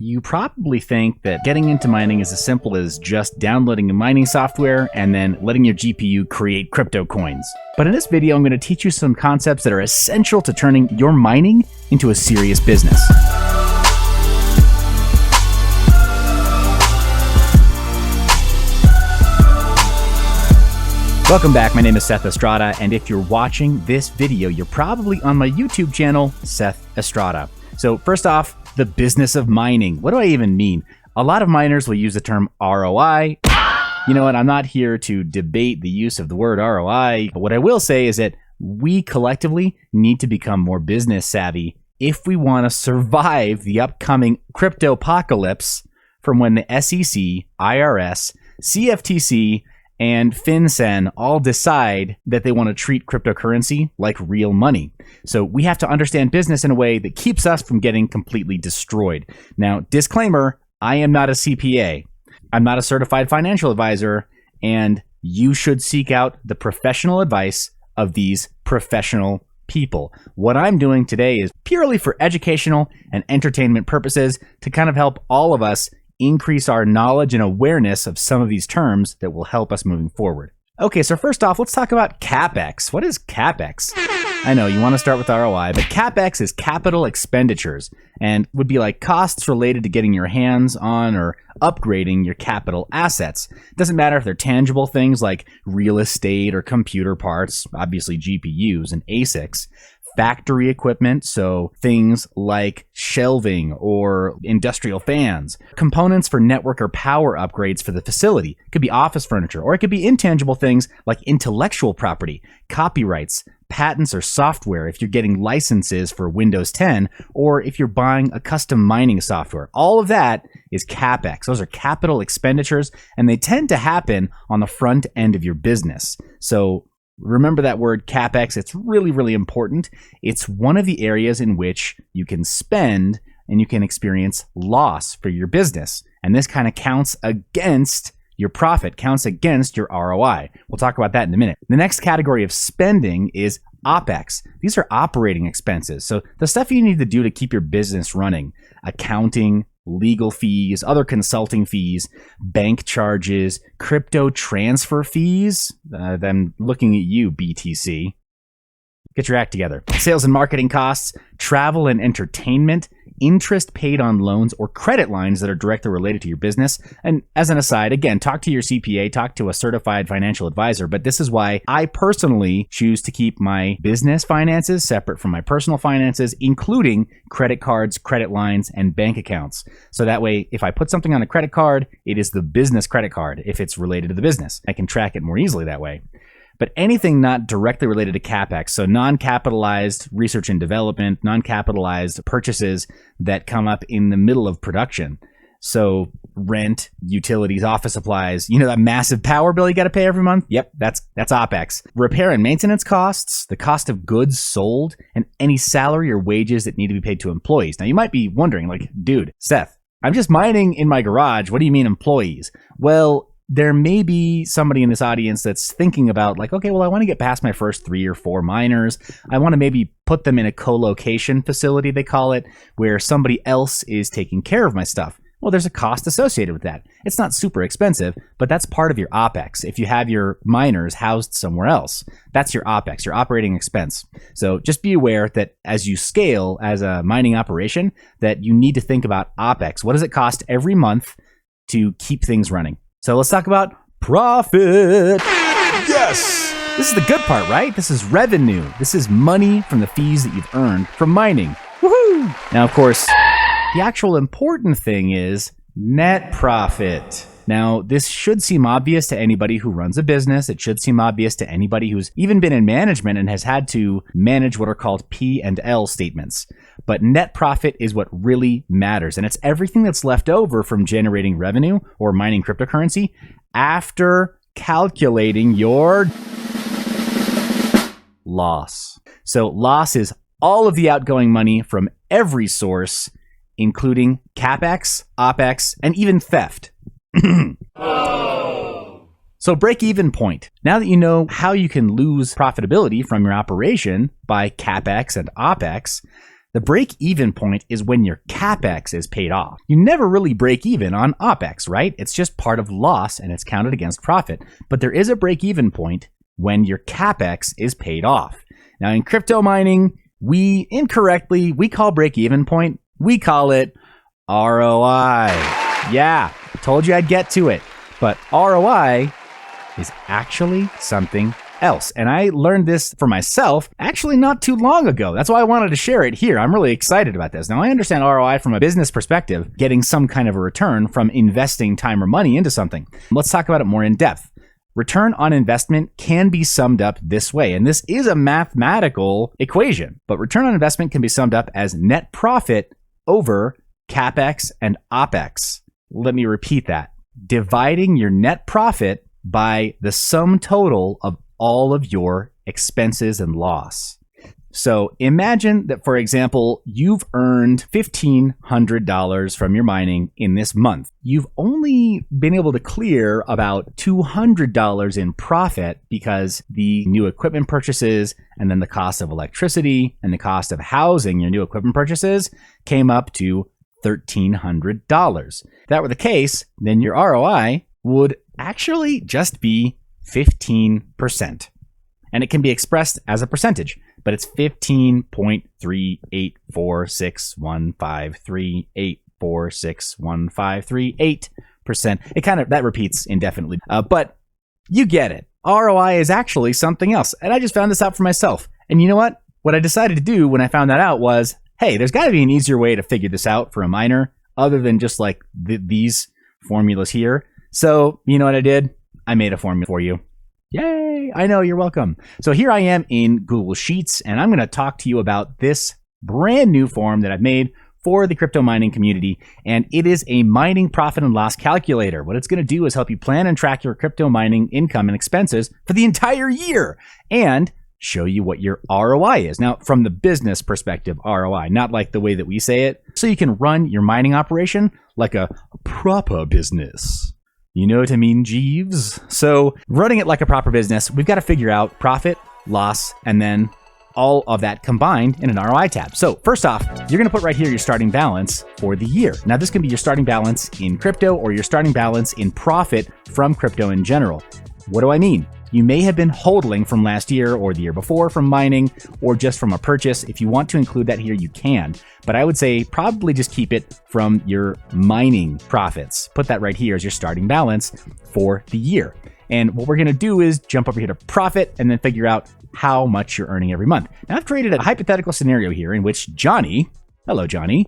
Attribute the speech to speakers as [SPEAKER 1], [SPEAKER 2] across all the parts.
[SPEAKER 1] You probably think that getting into mining is as simple as just downloading a mining software and then letting your GPU create crypto coins. But in this video, I'm going to teach you some concepts that are essential to turning your mining into a serious business. Welcome back, my name is Seth Estrada, and if you're watching this video, you're probably on my YouTube channel, Seth Estrada. So first off, the business of mining. What do I even mean? A lot of miners will use the term ROI. You know what? I'm not here to debate the use of the word ROI, but what I will say is that we collectively need to become more business savvy if we want to survive the upcoming crypto apocalypse from when the SEC, IRS, CFTC, and FinCEN all decide that they want to treat cryptocurrency like real money. So we have to understand business in a way that keeps us from getting completely destroyed. Now, disclaimer, I am not a CPA. I'm not a certified financial advisor, and you should seek out the professional advice of these professional people. What I'm doing today is purely for educational and entertainment purposes to kind of help all of us increase our knowledge and awareness of some of these terms that will help us moving forward. Okay, so first off, let's talk about CapEx. What is CapEx? I know you want to start with ROI, but CapEx is capital expenditures and would be like costs related to getting your hands on or upgrading your capital assets. It doesn't matter if they're tangible things like real estate or computer parts, obviously GPUs and ASICs, factory equipment, so things like shelving or industrial fans, components for network or power upgrades for the facility. It could be office furniture, or it could be intangible things like intellectual property, copyrights, patents, or software if you're getting licenses for Windows 10, or if you're buying a custom mining software. All of that is CapEx. Those are capital expenditures, and they tend to happen on the front end of your business. So remember that word CapEx. It's really, really important. It's one of the areas in which you can spend and you can experience loss for your business. And this kind of counts against your profit, counts against your ROI. We'll talk about that in a minute. The next category of spending is OPEX. These are operating expenses. So the stuff you need to do to keep your business running: accounting, legal fees, other consulting fees, bank charges, crypto transfer fees. I'm looking at you, BTC. Get your act together. Sales and marketing costs, travel and entertainment, interest paid on loans or credit lines that are directly related to your business. And as an aside, again, talk to your CPA, talk to a certified financial advisor, but this is why I personally choose to keep my business finances separate from my personal finances, including credit cards, credit lines, and bank accounts. So that way, if I put something on a credit card, it is the business credit card if it's related to the business. I can track it more easily that way. But anything not directly related to CapEx, so non-capitalized research and development, non-capitalized purchases that come up in the middle of production. So rent, utilities, office supplies, you know that massive power bill you got to pay every month? Yep, that's OPEX. Repair and maintenance costs, the cost of goods sold, and any salary or wages that need to be paid to employees. Now you might be wondering, like, dude, Seth, I'm just mining in my garage. What do you mean employees? Well, there may be somebody in this audience that's thinking about like, okay, well, I want to get past my first 3 or 4 miners. I want to maybe put them in a co-location facility, they call it, where somebody else is taking care of my stuff. Well, there's a cost associated with that. It's not super expensive, but that's part of your OPEX. If you have your miners housed somewhere else, that's your OPEX, your operating expense. So just be aware that as you scale as a mining operation, that you need to think about OPEX. What does it cost every month to keep things running? So let's talk about profit. Yes! This is the good part, right? This is revenue. This is money from the fees that you've earned from mining. Woohoo! Now, of course, the actual important thing is net profit. Now, this should seem obvious to anybody who runs a business. It should seem obvious to anybody who's even been in management and has had to manage what are called P&L statements. But net profit is what really matters. And it's everything that's left over from generating revenue or mining cryptocurrency after calculating your loss. So loss is all of the outgoing money from every source, including CapEx, OPEX, and even theft. So break-even point. Now that you know how you can lose profitability from your operation by CapEx and OPEX, The break-even point is when your CapEx is paid off. You never really break even on OPX, right? It's just part of loss and it's counted against profit. But there is a break-even point when your CapEx is paid off. Now in crypto mining, we call break-even point, we call it ROI. Yeah, told you I'd get to it. But ROI is actually something else. And I learned this for myself actually not too long ago. That's why I wanted to share it here. I'm really excited about this. Now, I understand ROI from a business perspective, getting some kind of a return from investing time or money into something. Let's talk about it more in depth. Return on investment can be summed up this way, and this is a mathematical equation, but return on investment can be summed up as net profit over CapEx and OPX. Let me repeat that. Dividing your net profit by the sum total of all of your expenses and loss. So imagine that, for example, you've earned $1,500 from your mining in this month. You've only been able to clear about $200 in profit because the new equipment purchases and then the cost of electricity and the cost of housing your new equipment purchases came up to $1,300. If that were the case, then your ROI would actually just be 15%. And it can be expressed as a percentage, but it's 15.38461538461538%. That repeats indefinitely, but you get it. ROI is actually something else. And I just found this out for myself. And you know what? What I decided to do when I found that out was, hey, there's got to be an easier way to figure this out for a miner other than just like these formulas here. So you know what I did? I made a formula for you. Yay! I know, you're welcome. So here I am in Google Sheets, and I'm going to talk to you about this brand new form that I've made for the crypto mining community, and it is a mining profit and loss calculator. What it's going to do is help you plan and track your crypto mining income and expenses for the entire year and show you what your ROI is. Now, from the business perspective, ROI, not like the way that we say it, so you can run your mining operation like a proper business. You know what I mean, Jeeves? So running it like a proper business, we've got to figure out profit, loss, and then all of that combined in an ROI tab. So first off, you're going to put right here your starting balance for the year. Now, this can be your starting balance in crypto or your starting balance in profit from crypto in general. What do I mean? You may have been hodling from last year or the year before from mining or just from a purchase. If you want to include that here, you can. But I would say probably just keep it from your mining profits. Put that right here as your starting balance for the year. And what we're going to do is jump over here to profit and then figure out how much you're earning every month. Now, I've created a hypothetical scenario here in which Johnny, hello, Johnny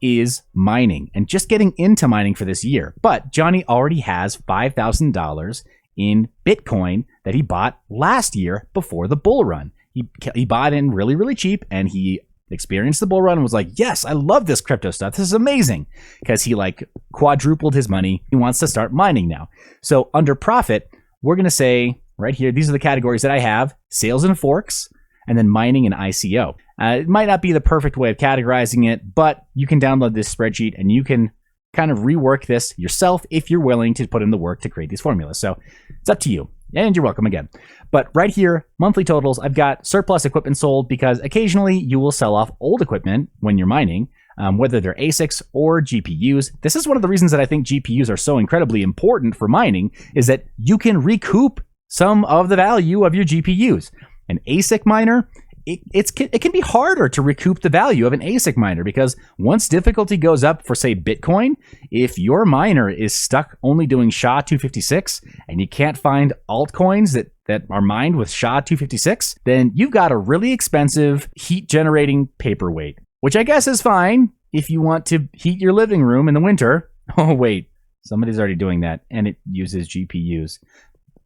[SPEAKER 1] is mining and just getting into mining for this year. But Johnny already has $5,000 in Bitcoin that he bought last year before the bull run. He bought in really, really cheap, and he experienced the bull run and was like, yes, I love this crypto stuff. This is amazing, because he like quadrupled his money. He wants to start mining now. So under profit, we're going to say right here, these are the categories that I have: sales and forks, and then mining and ICO. It might not be the perfect way of categorizing it, but you can download this spreadsheet and you can kind of rework this yourself if you're willing to put in the work to create these formulas. So it's up to you, and you're welcome again. But right here, monthly totals, I've got surplus equipment sold because occasionally you will sell off old equipment when you're mining, whether they're ASICs or GPUs. This is one of the reasons that I think GPUs are so incredibly important for mining, is that you can recoup some of the value of your GPUs. An ASIC miner, it can be harder to recoup the value of an ASIC miner, because once difficulty goes up for, say, Bitcoin, if your miner is stuck only doing SHA-256 and you can't find altcoins that are mined with SHA-256, then you've got a really expensive heat-generating paperweight, which I guess is fine if you want to heat your living room in the winter. Oh, wait, somebody's already doing that, and it uses GPUs.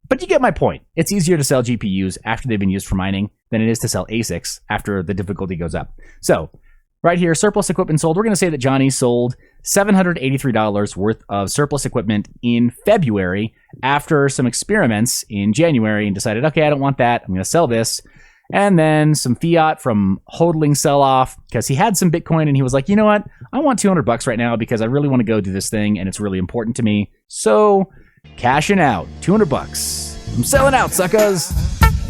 [SPEAKER 1] But you get my point. It's easier to sell GPUs after they've been used for mining than it is to sell ASICs after the difficulty goes up. So right here, surplus equipment sold. We're going to say that Johnny sold $783 worth of surplus equipment in February after some experiments in January, and decided, okay, I don't want that. I'm going to sell this. And then some fiat from hodling sell-off, because he had some Bitcoin and he was like, you know what? I want $200 right now because I really want to go do this thing and it's really important to me. So cashing out $200. I'm selling out, suckers.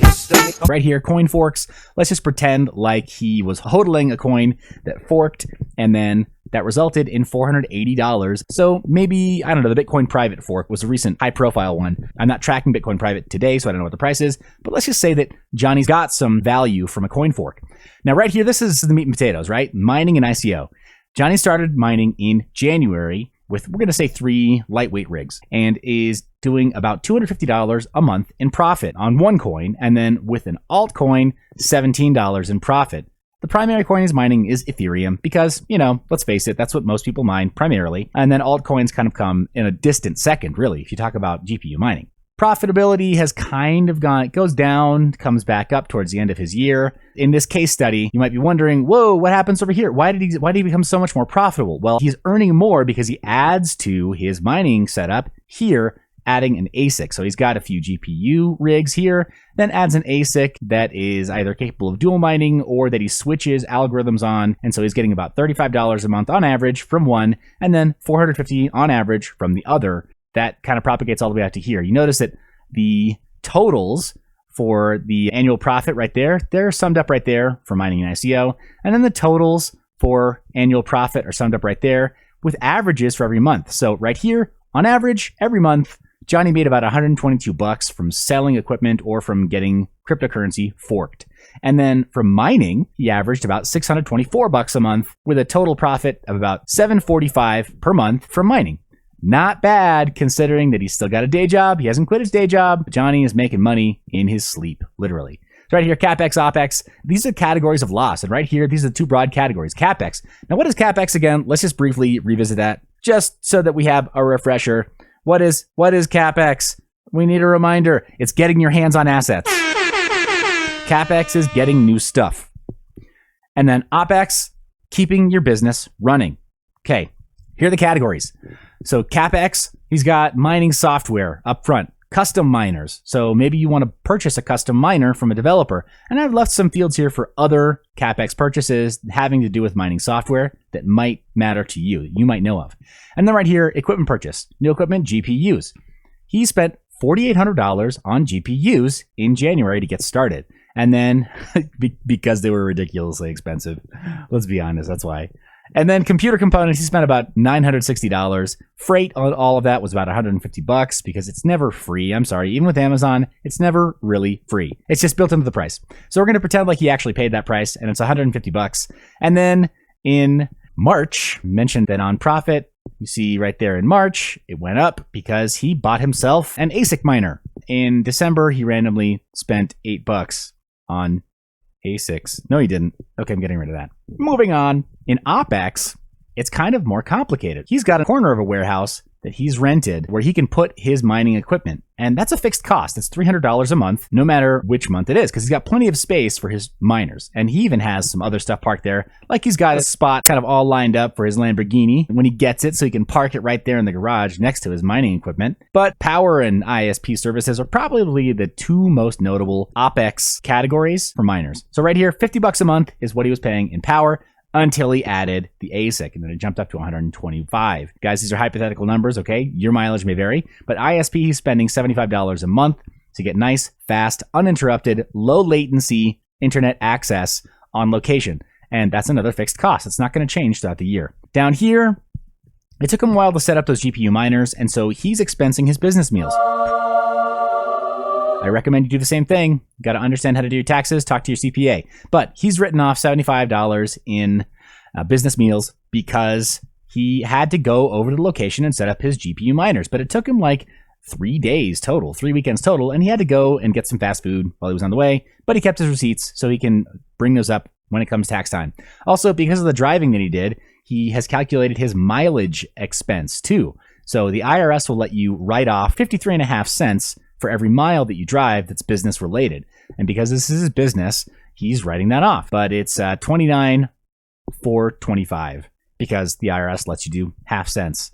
[SPEAKER 2] It's the
[SPEAKER 1] Right here, coin forks. Let's just pretend like he was hodling a coin that forked, and then that resulted in $480. So maybe, I don't know, the Bitcoin private fork was a recent high profile one. I'm not tracking Bitcoin private today, so I don't know what the price is, but let's just say that Johnny's got some value from a coin fork. Now, right here, this is the meat and potatoes, right? Mining and ICO. Johnny started mining in January with, we're going to say, 3 lightweight rigs, and is doing about $250 a month in profit on one coin, and then with an altcoin, $17 in profit. The primary coin he's mining is Ethereum because, let's face it, that's what most people mine primarily. And then altcoins kind of come in a distant second, really, if you talk about GPU mining. Profitability has kind of gone, it goes down, comes back up towards the end of his year. In this case study, you might be wondering, whoa, what happens over here? Why did he become so much more profitable? Well, he's earning more because he adds to his mining setup here, adding an ASIC. So he's got a few GPU rigs here, then adds an ASIC that is either capable of dual mining or that he switches algorithms on. And so he's getting about $35 a month on average from one, and then $450 on average from the other. That kind of propagates all the way out to here. You notice that the totals for the annual profit right there, they're summed up right there for mining and ICO. And then the totals for annual profit are summed up right there with averages for every month. So right here, on average, every month, Johnny made about $122 from selling equipment or from getting cryptocurrency forked. And then from mining, he averaged about $624 a month with a total profit of about $745 per month from mining. Not bad, considering that he's still got a day job. He hasn't quit his day job. But Johnny is making money in his sleep, literally. So right here, CapX, OPX, these are categories of loss. And right here, these are the 2 broad categories. CapX. Now, what is CapX again? Let's just briefly revisit that, just so that we have a refresher. What is CapX? We need a reminder. It's getting your hands on assets. CapX is getting new stuff. And then OPX, keeping your business running. Okay, here are the categories. So CapX, he's got mining software up front, custom miners. So maybe you want to purchase a custom miner from a developer. And I've left some fields here for other CapX purchases having to do with mining software that might matter to you, you might know of. And then right here, equipment purchase, new equipment, GPUs. He spent $4,800 on GPUs in January to get started. And then, because they were ridiculously expensive, let's be honest, that's why. And then computer components, he spent about $960. Freight on all of that was about $150 because it's never free. I'm sorry, even with Amazon, it's never really free. It's just built into the price. So we're going to pretend like he actually paid that price, and it's $150. And then in March, mentioned that on profit, you see right there in March, it went up because he bought himself an ASIC miner. In December, he randomly spent $8 on ASICs. No, he didn't. Okay, I'm getting rid of that. Moving on. In OPEX, it's kind of more complicated. He's got a corner of a warehouse that he's rented where he can put his mining equipment. And that's a fixed cost. It's $300 a month, no matter which month it is, because he's got plenty of space for his miners. And he even has some other stuff parked there. Like he's got a spot kind of all lined up for his Lamborghini when he gets it, so he can park it right there in the garage next to his mining equipment. But power and ISP services are probably the 2 most notable OPEX categories for miners. So right here, $50 a month is what he was paying in power, until he added the ASIC, and then it jumped up to $125. Guys, these are hypothetical numbers, okay? Your mileage may vary, but ISP, he's spending $75 a month to get nice, fast, uninterrupted, low latency internet access on location. And that's another fixed cost. It's not going to change throughout the year. Down here, it took him a while to set up those GPU miners, and so he's expensing his business meals. I recommend you do the same thing. You got to understand how to do your taxes, talk to your CPA. But he's written off $75 in business meals because he had to go over to the location and set up his GPU miners. But it took him like 3 days total, 3 weekends total, and he had to go and get some fast food while he was on the way. But he kept his receipts so he can bring those up when it comes tax time. Also, because of the driving that he did, he has calculated his mileage expense too. So the IRS will let you write off 53.5 cents for every mile that you drive that's business related. And because this is his business, he's writing that off. But it's $29,425 because the IRS lets you do half cents.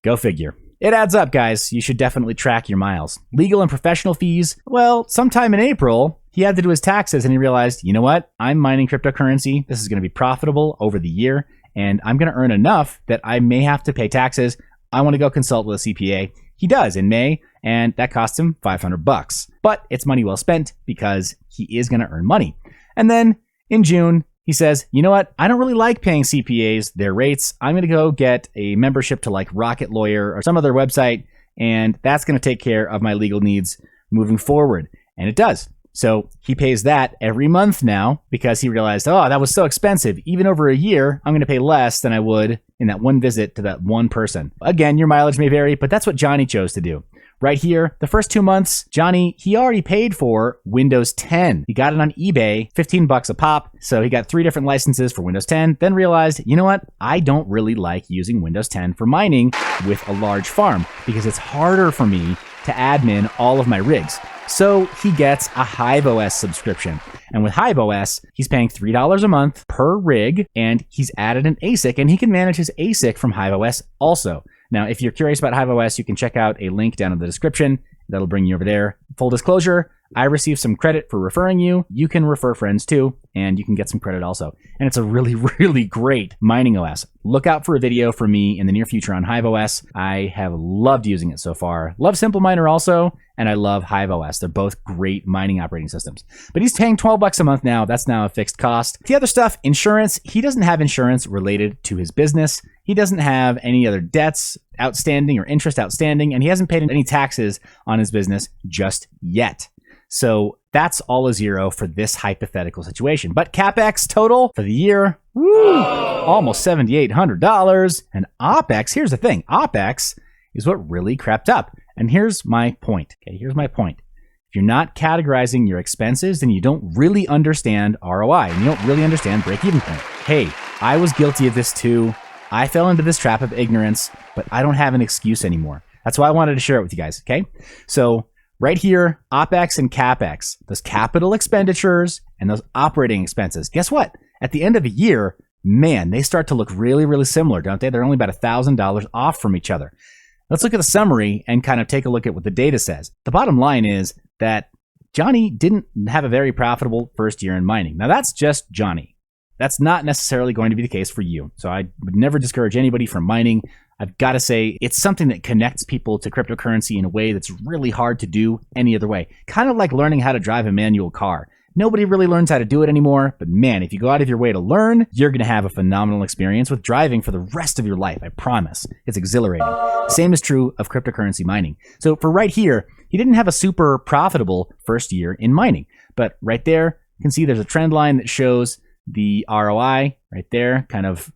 [SPEAKER 1] Go figure. It adds up, guys. You should definitely track your miles. Legal and professional fees. Well, sometime in April, he had to do his taxes and he realized, you know what? I'm mining cryptocurrency. This is going to be profitable over the year, and I'm going to earn enough that I may have to pay taxes. I want to go consult with a CPA. He does in May, and that cost him $500. But it's money well spent because he is going to earn money. And then in June, he says, you know what? I don't really like paying CPAs their rates. I'm going to go get a membership to like Rocket Lawyer or some other website, and that's going to take care of my legal needs moving forward. And it does. So he pays that every month now because he realized, oh, that was so expensive. Even over a year, I'm going to pay less than I would in that one visit to that one person. Again, your mileage may vary, but that's what Johnny chose to do. Right here, the first 2 months, Johnny, he already paid for Windows 10. He got it on eBay, $15 a pop. So he got 3 different licenses for Windows 10, then realized, you know what? I don't really like using Windows 10 for mining with a large farm because it's harder for me to admin all of my rigs. So he gets a HiveOS subscription. And with HiveOS, he's paying $3 a month per rig, and he's added an ASIC, and he can manage his ASIC from HiveOS also. Now, if you're curious about HiveOS, you can check out a link down in the description. That'll bring you over there. Full disclosure, I received some credit for referring you. You can refer friends too, and you can get some credit also. And it's a really, really great mining OS. Look out for a video from me in the near future on HiveOS. I have loved using it so far. Love Simple Miner also, and I love HiveOS. They're both great mining operating systems. But he's paying $12 a month now. That's now a fixed cost. The other stuff, insurance, he doesn't have insurance related to his business. He doesn't have any other debts outstanding or interest outstanding, and he hasn't paid any taxes on his business just yet. So that's all a zero for this hypothetical situation. But CapEx total for the year, almost $7,800. And OPEX, here's the thing, OPEX is what really crept up. And here's my point. Okay, here's my point. If you're not categorizing your expenses, then you don't really understand ROI and you don't really understand break-even point. Hey, I was guilty of this too. I fell into this trap of ignorance, but I don't have an excuse anymore. That's why I wanted to share it with you guys, okay? So right here, OPEX and CapEx, those capital expenditures and those operating expenses. Guess what? At the end of a year, man, they start to look really, really similar, don't they? They're only about $1,000 off from each other. Let's look at the summary and kind of take a look at what the data says. The bottom line is that Johnny didn't have a very profitable first year in mining. Now that's just Johnny. That's not necessarily going to be the case for you. So I would never discourage anybody from mining. I've got to say, it's something that connects people to cryptocurrency in a way that's really hard to do any other way. Kind of like learning how to drive a manual car. Nobody really learns how to do it anymore, but man, if you go out of your way to learn, you're going to have a phenomenal experience with driving for the rest of your life. I promise. It's exhilarating. Same is true of cryptocurrency mining. So for right here, he didn't have a super profitable first year in mining, but right there, you can see there's a trend line that shows the ROI right there, kind of,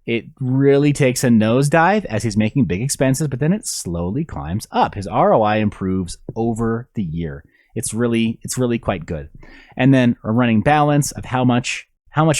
[SPEAKER 1] it really takes a nosedive as he's making big expenses, but then it slowly climbs up. His ROI improves over the year. It's really quite good. And then a running balance of how much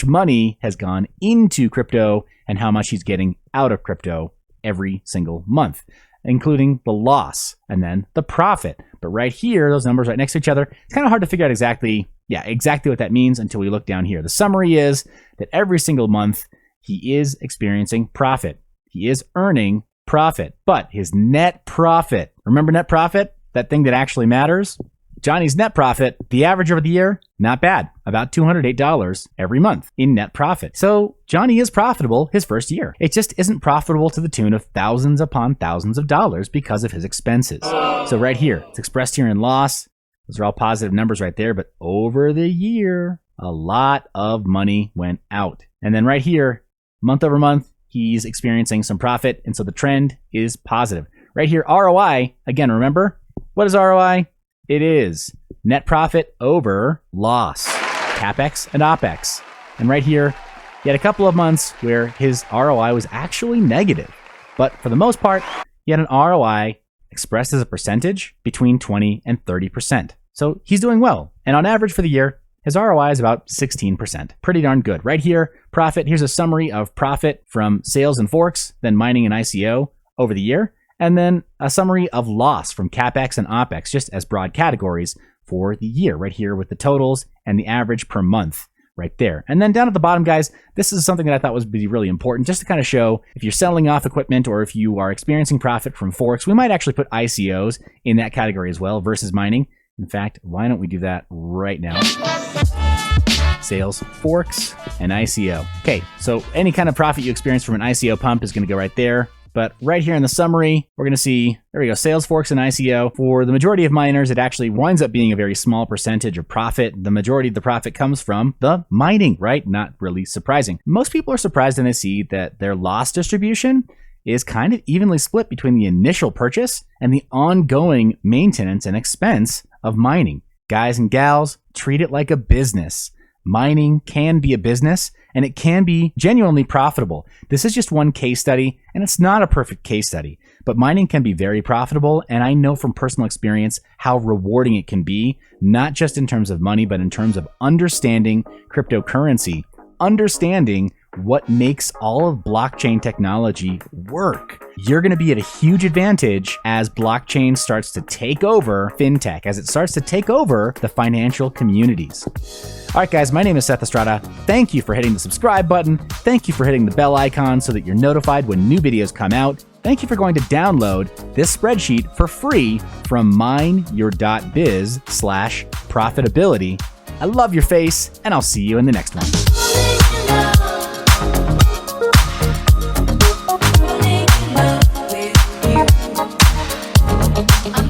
[SPEAKER 1] money has gone into crypto and how much he's getting out of crypto every single month, including the loss and then the profit. But right here, those numbers right next to each other, it's kind of hard to figure out exactly what that means until we look down here. The summary is that every single month he is experiencing profit. He is earning profit, but his net profit, remember net profit, that thing that actually matters? Johnny's net profit, the average over the year, not bad, about $208 every month in net profit. So Johnny is profitable his first year. It just isn't profitable to the tune of thousands upon thousands of dollars because of his expenses. So right here, it's expressed here in loss. Those are all positive numbers right there, but over the year, a lot of money went out. And then right here, month over month, he's experiencing some profit, and so the trend is positive. Right here, ROI, again, remember, what is ROI? It is net profit over loss, CapEx and OPEX. And right here, he had a couple of months where his ROI was actually negative. But for the most part, he had an ROI expressed as a percentage between 20 and 30%. So he's doing well. And on average for the year, his ROI is about 16%. Pretty darn good. Right here, profit. Here's a summary of profit from sales and forks, then mining and ICO over the year. And then a summary of loss from CapEx and OPEX, just as broad categories for the year, right here with the totals and the average per month right there. And then down at the bottom, guys, this is something that I thought was really important, just to kind of show if you're selling off equipment or if you are experiencing profit from forks, we might actually put ICOs in that category as well versus mining. In fact, why don't we do that right now? Sales, forks, and ICO. Okay, so any kind of profit you experience from an ICO pump is going to go right there. But right here in the summary, we're going to see, there we go, sales forks and ICO. For the majority of miners, it actually winds up being a very small percentage of profit. The majority of the profit comes from the mining, right? Not really surprising. Most people are surprised when they see that their loss distribution is kind of evenly split between the initial purchase and the ongoing maintenance and expense of mining. Guys and gals, treat it like a business. Mining can be a business, and it can be genuinely profitable. This is just one case study, and it's not a perfect case study, but mining can be very profitable, and I know from personal experience how rewarding it can be, not just in terms of money, but in terms of understanding cryptocurrency, understanding what makes all of blockchain technology work. You're going to be at a huge advantage as blockchain starts to take over fintech, as it starts to take over the financial communities. All right, guys, my name is Seth Estrada. Thank you for hitting the subscribe button. Thank you for hitting the bell icon so that you're notified when new videos come out. Thank you for going to download this spreadsheet for free from mineyour.biz/profitability. I love your face, and I'll see you in the next one. I'm